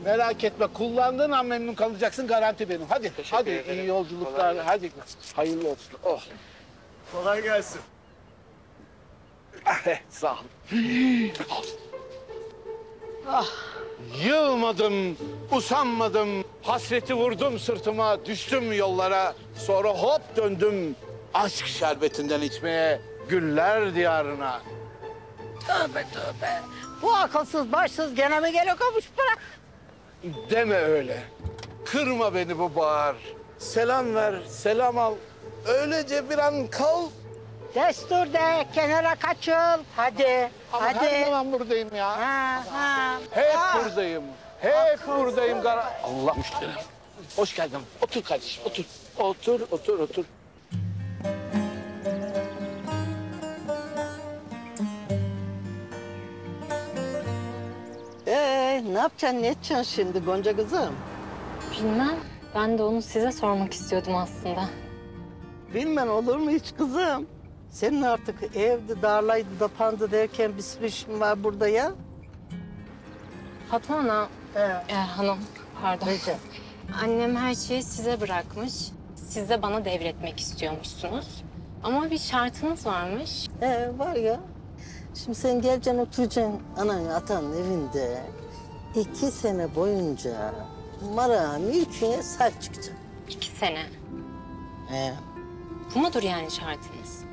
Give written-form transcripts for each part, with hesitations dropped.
Merak etme, kullandığın an memnun kalacaksın, garanti benim. Hadi, hadi iyi yolculuklar, hadi. Hayırlı olsun. Oh. Kolay gelsin. Sağ ol. Yılmadım, usanmadım. Hasreti vurdum sırtıma, düştüm yollara. Sonra hop döndüm aşk şerbetinden içmeye, güller diyarına. Tövbe tövbe. Bu akılsız başsız gene mi geliyor kavuştura? Deme öyle. Kırma beni bu bahar. Selam ver, selam al. Öylece bir an kal. Destur de kenara kaçıl. Hadi. Ama hadi. her zaman buradayım ya. Ha. Hep Ah. buradayım. Hep buradayım. Allah müşterim. Hoş geldin. Otur kardeşim, otur. Otur, otur, otur. Ne yapacaksın, ne edeceksin şimdi Gonca kızım? Bilmem. Ben de onu size sormak istiyordum aslında. Bilmem olur mu hiç kızım? Senin artık evde darlaydı da pandı derken bir sürü işin var burada ya. Fatma Ana, hanım, pardon. Neyse. Annem her şeyi size bırakmış. Siz de bana devretmek istiyormuşsunuz. Ama bir şartınız varmış. Var ya. Şimdi sen geleceksin oturacaksın anan atanın evinde. 2 sene boyunca mara mülküne sahip çıkacaksın. 2 sene. He. Bu mudur yani şartınız?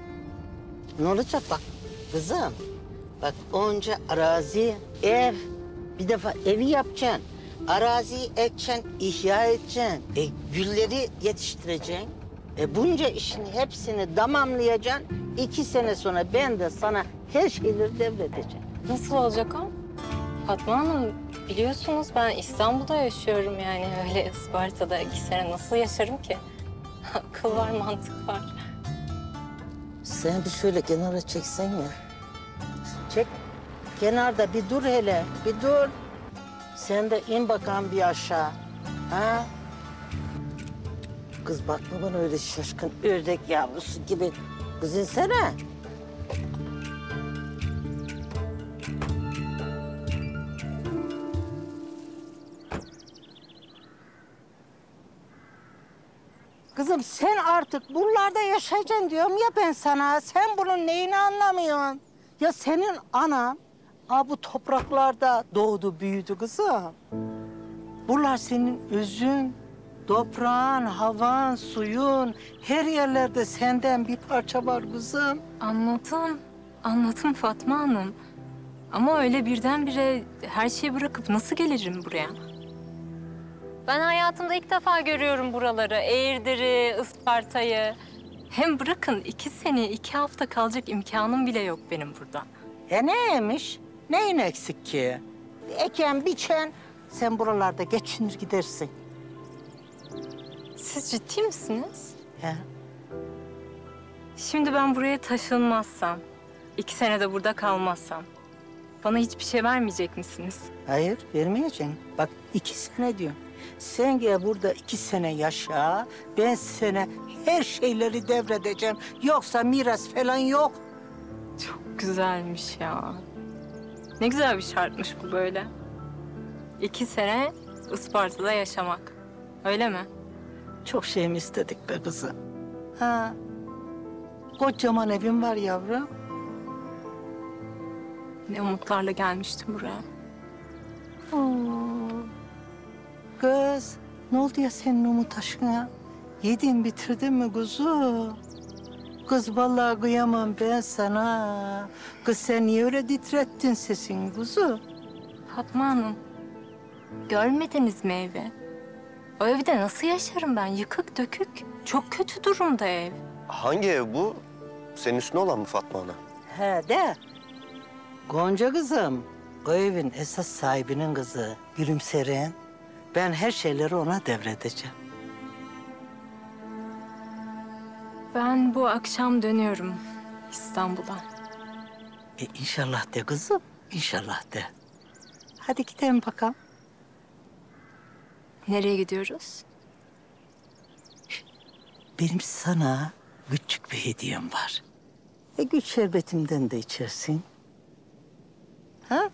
Ne olacak bak kızım. Bak onca arazi, ev. Bir defa evi yapacaksın. Araziyi ekeceksin, ihya edeceksin. Gülleri yetiştireceksin. Bunca işin hepsini tamamlayacaksın. 2 sene sonra ben de sana her şeyleri devredeceğim. Nasıl olacak o? Fatma Hanım, biliyorsunuz ben İstanbul'da yaşıyorum yani. Öyle Isparta'da 2 sene nasıl yaşarım ki? Akıl var, mantık var. Sen bir şöyle kenara çeksen ya. Çek. Kenarda bir dur hele, bir dur. Sen de in bakalım bir aşağı. Ha? Kız bakma bana öyle şaşkın ördek yavrusu gibi. Kız insene. Kızım sen artık buralarda yaşayacaksın diyorum ya ben sana. Sen bunun neyini anlamıyorsun? Ya senin anan bu topraklarda doğdu büyüdü kızım. Buralar senin özün, toprağın, havan, suyun. Her yerlerde senden bir parça var kızım. Anladım Fatma Hanım. Ama öyle birdenbire her şeyi bırakıp nasıl gelirim buraya? Ben hayatımda ilk defa görüyorum buraları. Eğirdir'i, Isparta'yı. Hem bırakın 2 sene, 2 hafta kalacak imkanım bile yok benim burada. Neymiş? Neyin eksik ki? Eken, biçen, sen buralarda geçinir gidersin. Siz ciddi misiniz? He? Şimdi ben buraya taşınmazsam, 2 sene de burada kalmazsam... bana hiçbir şey vermeyecek misiniz? Hayır, vermeyeceğim. Bak 2 sene diyorum. Sen gel burada 2 sene yaşa. Ben sana her şeyleri devredeceğim. Yoksa miras falan yok. Çok güzelmiş ya. Ne güzel bir şartmış bu böyle. 2 sene Isparta'da yaşamak. Öyle mi? Çok şey mi istedik be kızım? Ha. Kocaman evim var yavrum. Ne umutlarla gelmiştim buraya. Kız, ne oldu ya senin umut aşkına? Yedin bitirdin mi kuzu? Kız vallahi kıyamam ben sana. Kız sen niye öyle titrettin sesini kuzu? Fatma Hanım, görmediniz mi evi? O evde nasıl yaşarım ben? Yıkık dökük. Çok kötü durumda ev. Hangi ev bu? Senin üstüne olan mı Fatma Ana? He de. Gonca kızım, o evin esas sahibinin kızı Gülümseren. Ben her şeyleri ona devredeceğim. Ben bu akşam dönüyorum İstanbul'a. İnşallah de kızım, inşallah de. Hadi gidelim bakalım. Nereye gidiyoruz? Benim sana küçük bir hediyem var. Güç şerbetimden de içersin. Ha?